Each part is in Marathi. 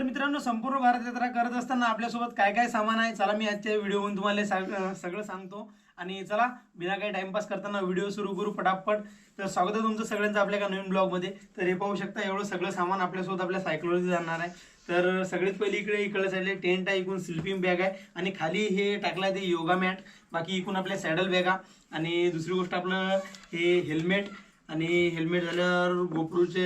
तर मित्रांनो, संपूर्ण भारत यात्रा करत असताना आपल्यासोबत काय काय सामान आहे चला मी आजच्या व्हिडिओमध्ये तुम्हाला सगळं सांगतो. आणि चला बिना काही टाइमपास करताना व्हिडिओ सुरू करू पटापट. तर स्वागत आहे तुमचं सगळ्यांचं आपल्या एका नवीन ब्लॉगमध्ये. तर हे पाहू शकता, एवढं सगळं सामान आपल्यासोबत आपल्या सायकलवरती जाणार आहे. तर सगळ्यात पहिले इकडे साईडला टेंट आहे, इकडून स्लिपिंग बॅग आहे आणि खाली हे टाकला ते योगा मॅट. बाकी इकडून आपल्या सॅडल बॅगा आणि दुसरी गोष्ट आपलं हे हेल्मेट. आणि हेल्मेट झाल्यावर गोप्रोचे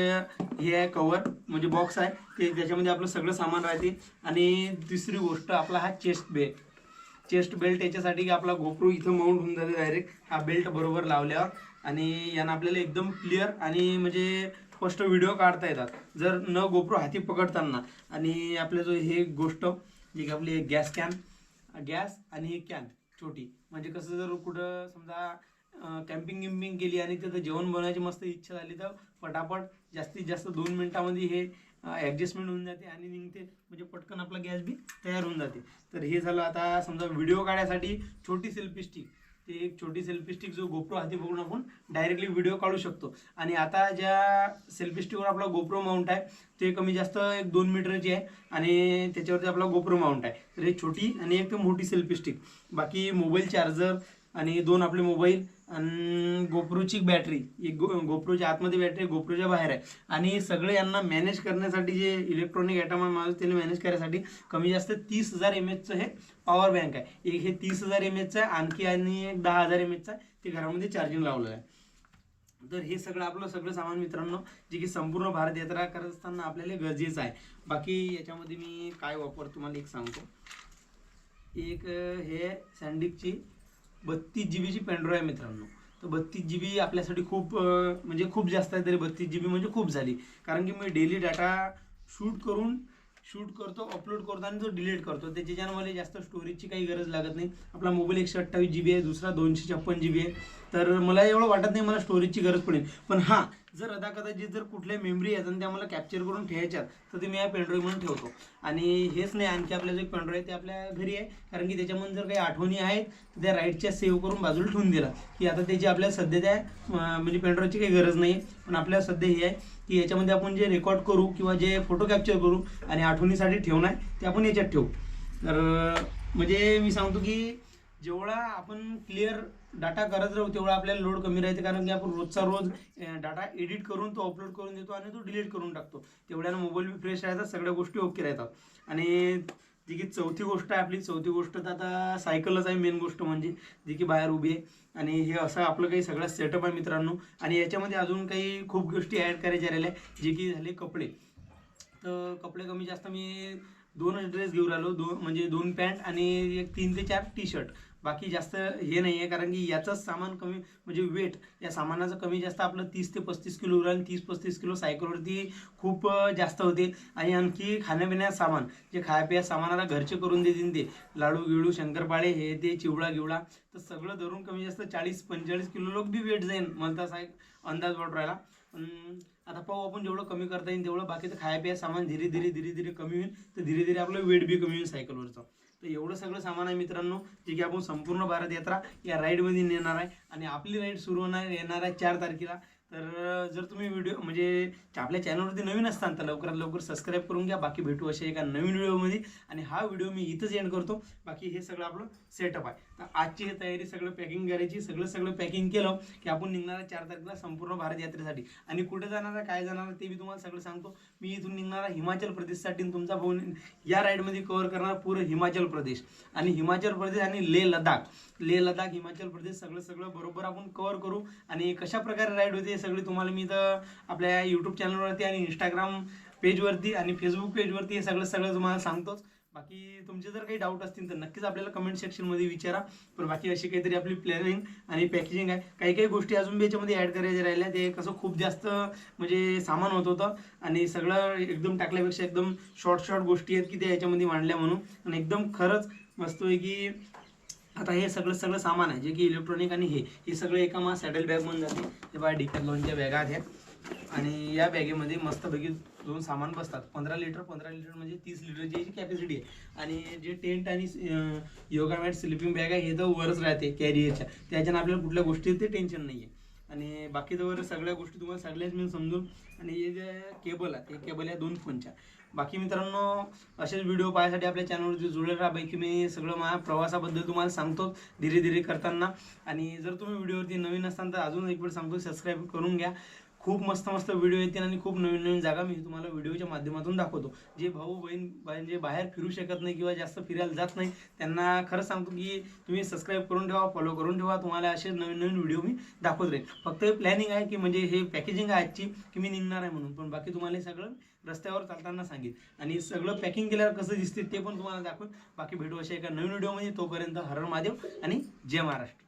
हे आहे कवर म्हणजे बॉक्स आहे ते, त्याच्यामध्ये आपलं सगळं सामान राहते. आणि तिसरी गोष्ट आपला हा चेस्ट बेल्ट याच्यासाठी की आपला गोप्रो इथं माउंट होऊन जाते डायरेक्ट हा बेल्ट बरोबर लावल्यावर. आणि यानं आपल्याला एकदम क्लिअर आणि म्हणजे स्पष्ट व्हिडिओ काढता येतात जर न गोप्रो हाती पकडताना. आणि आपलं जो हे गोष्ट जी आपली गॅस आणि ही कॅन छोटी, म्हणजे कसं जर कुठं समजा कॅम्पिंग केली आणि तिथं जेवण बनवायची मस्त इच्छा झाली तर पटापट जास्तीत जास्त 2 मिनिटामध्ये हे ॲडजस्टमेंट होऊन जाते आणि निघते, म्हणजे पटकन आपला गॅस बी तयार होऊन जाते. तर हे झालं. आता समजा व्हिडिओ काढण्यासाठी छोटी सेल्फी स्टिक, ते एक छोटी सेल्फी स्टिक जो गोप्रो हाती पकडून आपण डायरेक्टली व्हिडिओ काढू शकतो. आणि आता ज्या सेल्फी स्टिकवर आपला गोप्रो माउंट आहे ते कमी जास्त 1-2 मीटरची आहे आणि त्याच्यावरती आपला गोप्रो माउंट आहे. तर हे छोटी आणि एक मोठी सेल्फी स्टिक. बाकी मोबाईल चार्जर आणि 2 आपले मोबाईल आणि गोप्रोची बॅटरी, एक गोप्रोच्या आतमध्ये बॅटरी गोप्रोच्या बाहेर आहे. आणि सगळे यांना मॅनेज करण्यासाठी जे इलेक्ट्रॉनिक आयटम आहे त्याला मॅनेज करण्यासाठी कमी जास्त 30,000 mAhचं हे पॉवर बँक आहे. एक हे 30,000 mAhचं आहे, आणखी आणि एक 10,000 mAhचं आहे, ते घरामध्ये चार्जिंग लावलेलं आहे. तर हे सगळं आपलं सगळं सामान मित्रांनो, जे की संपूर्ण भारत यात्रा करत असताना आपल्याला गरजेचं आहे. बाकी याच्यामध्ये मी काय वापरतो तुम्हाला एक सांगतो. एक हे सॅन्डिकची 32 GB पेनड्राईव्ह आहे मित्रांनो. तर 32 GB आपल्यासाठी खूप म्हणजे खूप जास्त आहे. तरी 32 GB म्हणजे खूप झाली, कारण की मी डेली डाटा शूट करतो, अपलोड करतो आणि तो डिलीट करतो. त्याच्यानं मला जास्त स्टोरेजची काही गरज लागत नाही. आपला मोबाईल 128 GB आहे, दुसरा 256 GB आहे. तर मला एवढं वाटत नाही मला स्टोरेजची गरज पडेल. पण हां, जर कदाचित जर कुठल्या मेमरी आहेत आणि त्या मला कॅप्चर करून ठेवायच्यात तर ते मी या पेनड्राईव्हमध्ये ठेवतो. आणि हेच नाही, आणखी आपल्या जो एक पेनड्राईव्ह ते आपल्या घरी आहे, कारण की त्याच्यामध्ये जर काही आठवणी आहेत तर त्या राईटच्या सेव्ह करून बाजूला ठेवून दिला की आता त्याची आपल्याला सध्या त्या म्हणजे पेनड्राईव्हची काही गरज नाही. पण आपल्याला सध्या हे आहे की याच्यामध्ये आपण जे रेकॉर्ड करू किंवा जे फोटो कॅप्चर करू आणि आठवणीसाठी ठेवणं आहे ते आपण याच्यात ठेवू. तर म्हणजे मी सांगतो की जेवढा आपण क्लिअर डाटा करत राहू तेवढा आपल्याला लोड कमी राहते, कारण की आपण रोजचा रोज डाटा एडिट करून तो अपलोड करून देतो आणि तो डिलीट करून टाकतो. तेवढ्यानं मोबाईल बी फ्रेश राहतात, सगळ्या गोष्टी ओके राहतात. आणि जी की चौथी गोष्ट आहे आपली, चौथी गोष्ट तर आता सायकलच आहे मेन गोष्ट, म्हणजे जी की बाहेर उभी आहे. आणि हे असं आपलं काही सगळं सेटअप आहे मित्रांनो. आणि याच्यामध्ये अजून काही खूप गोष्टी ॲड करायच्या राहिल्या, जे की झाले कपडे. तर कपडे कमी जास्त मी 2च ड्रेस घेऊन राहिलो, म्हणजे 2 पॅन्ट आणि एक 3 ते 4 टी शर्ट. बाकी जास्त हे नाही आहे, कारण की याचंच सामान कमी म्हणजे वेट या सामानाचं कमी जास्त आपलं 30 ते 35 किलो उराल. 30-35 किलो सायकलवरती खूप जास्त होते. आणि आणखी खाण्यापिण्याचं सामान, जे खायापिया सामान आता घरचे करून देतील ते लाडू गिळू शंकरपाळे हे ते चिवडा तर सगळं धरून कमी जास्त 40-45 किलो लोक बी वेट जाईल मला तसा एक अंदाज वाटू राहिला. पण आता पाहू आपण जेवढं कमी करता येईल तेवढं. बाकीचं खायापिया सामान धीरे धीरे कमी होईल, तर धीरे आपलं वेट बी कमी होईल सायकलवरचं. तर एवढं सगळं सामान आहे मित्रांनो, जे की आपण संपूर्ण भारत यात्रा या राईडमध्ये नेणार आहे. आणि आपली राईड सुरू येणार आहे 4 तारखेला. तर जर तुम्ही व्हिडिओ म्हणजे आपल्या चॅनलवरती नवीन असताल तर लवकरात लवकर सबस्क्राईब करून घ्या. बाकी भेटू अशा एका नवीन व्हिडिओमध्ये. आणि हा व्हिडिओ मी इथंच एंड करतो. बाकी हे सगळं आपलं सेटअप आहे. तर आजची हे तयारी सगळं पॅकिंग करायची, सगळं पॅकिंग केलं की आपण निघणार आहे 4 तारखेला संपूर्ण भारत यात्रेसाठी. आणि कुठे जाणार आहे काय जाणार आहे ते मी तुम्हाला सगळं सांगतो. मी इथून निघणार आहे हिमाचल प्रदेशसाठी. तुमचा भाऊ या राईडमध्ये कव्हर करणार पूर्ण हिमाचल प्रदेश. आणि हिमाचल प्रदेश आणि लेह लडाख हिमाचल प्रदेश सगळं बरोबर आपण कव्हर करू. आणि कशा प्रकारे राईड होते सगळी तुम्हाला मी तर आपल्या यूट्यूब चॅनलवरती आणि इंस्टाग्राम पेजवरती आणि फेसबुक पेजवरती हे सगळं तुम्हाला सांगतोच. बाकी तुमचे जर काही डाऊट असतील तर नक्कीच आपल्याला कमेंट सेक्शनमध्ये विचारा. पण बाकी अशी काहीतरी आपली प्लॅनिंग आणि पॅकेजिंग आहे. काही गोष्टी अजून बी याच्यामध्ये ॲड करायच्या राहिल्या. ते कसं खूप जास्त म्हणजे सामान होतं आणि सगळं एकदम टाकल्यापेक्षा एकदम शॉर्ट गोष्टी आहेत की त्या याच्यामध्ये मांडल्या म्हणून. आणि एकदम खरंच मस्त आहे की आता हे सगळं सामान आहे जे की इलेक्ट्रॉनिक आणि हे सगळं एका सॅडल बॅगमधून जाते. हे बघा डिकॅथलॉनच्या बॅगा आहेत. आणि या बॅगेमध्ये मस्तपैकी 2 सामान बसतात. 15 लिटर म्हणजे 30 लिटरची याची कॅपॅसिटी आहे. आणि जे टेंट आणि योगा मॅट स्लिपिंग बॅग आहे हे तर वरच राहते कॅरियरच्या, त्याच्यानं आपल्याला कुठल्या गोष्टी ते टेन्शन नाही आहे. आणि बाकी तर सगळ्या गोष्टी तुम्हाला सगळ्याच मी समजून. आणि हे जे केबल आहे ते केबल आहे 2 फोनच्या. बाकी मित्रांनो असेच व्हिडिओ पाहण्यासाठी आपल्या चॅनलवरती जुळले राहा. की मी सगळं माझ्या प्रवासाबद्दल तुम्हाला सांगतो धीरे धीरे करताना. आणि जर तुम्ही व्हिडिओवरती नवीन असाल तर अजून एक वेळ सांगतो, सबस्क्राईब करून घ्या. खूप मस्त मस्त व्हिडिओ येतील आणि खूप नवीन नवीन जागा मी तुम्हाला व्हिडिओच्या माध्यमातून दाखवतो. जे भाऊ बहीण म्हणजे बाहेर फिरू शकत नाही किंवा जास्त फिरायला जात नाही त्यांना खरंच सांगतो की तुम्ही सबस्क्राईब करून ठेवा, फॉलो करून ठेवा. तुम्हाला असे नवीन नवीन व्हिडिओ मी दाखवत राहील. फक्त प्लॅनिंग आहे की म्हणजे हे पॅकेजिंग आहे आजची की मी निघणार आहे म्हणून, पण बाकी तुम्हाला हे सगळं रस्त्यावर चालताना सांगेल आणि सगळं पॅकिंग केल्यावर कसं दिसते ते पण तुम्हाला दाखवून. बाकी भेटू अशा एका नवीन व्हिडिओमध्ये. तोपर्यंत हर हर महादेव आणि जय महाराष्ट्र.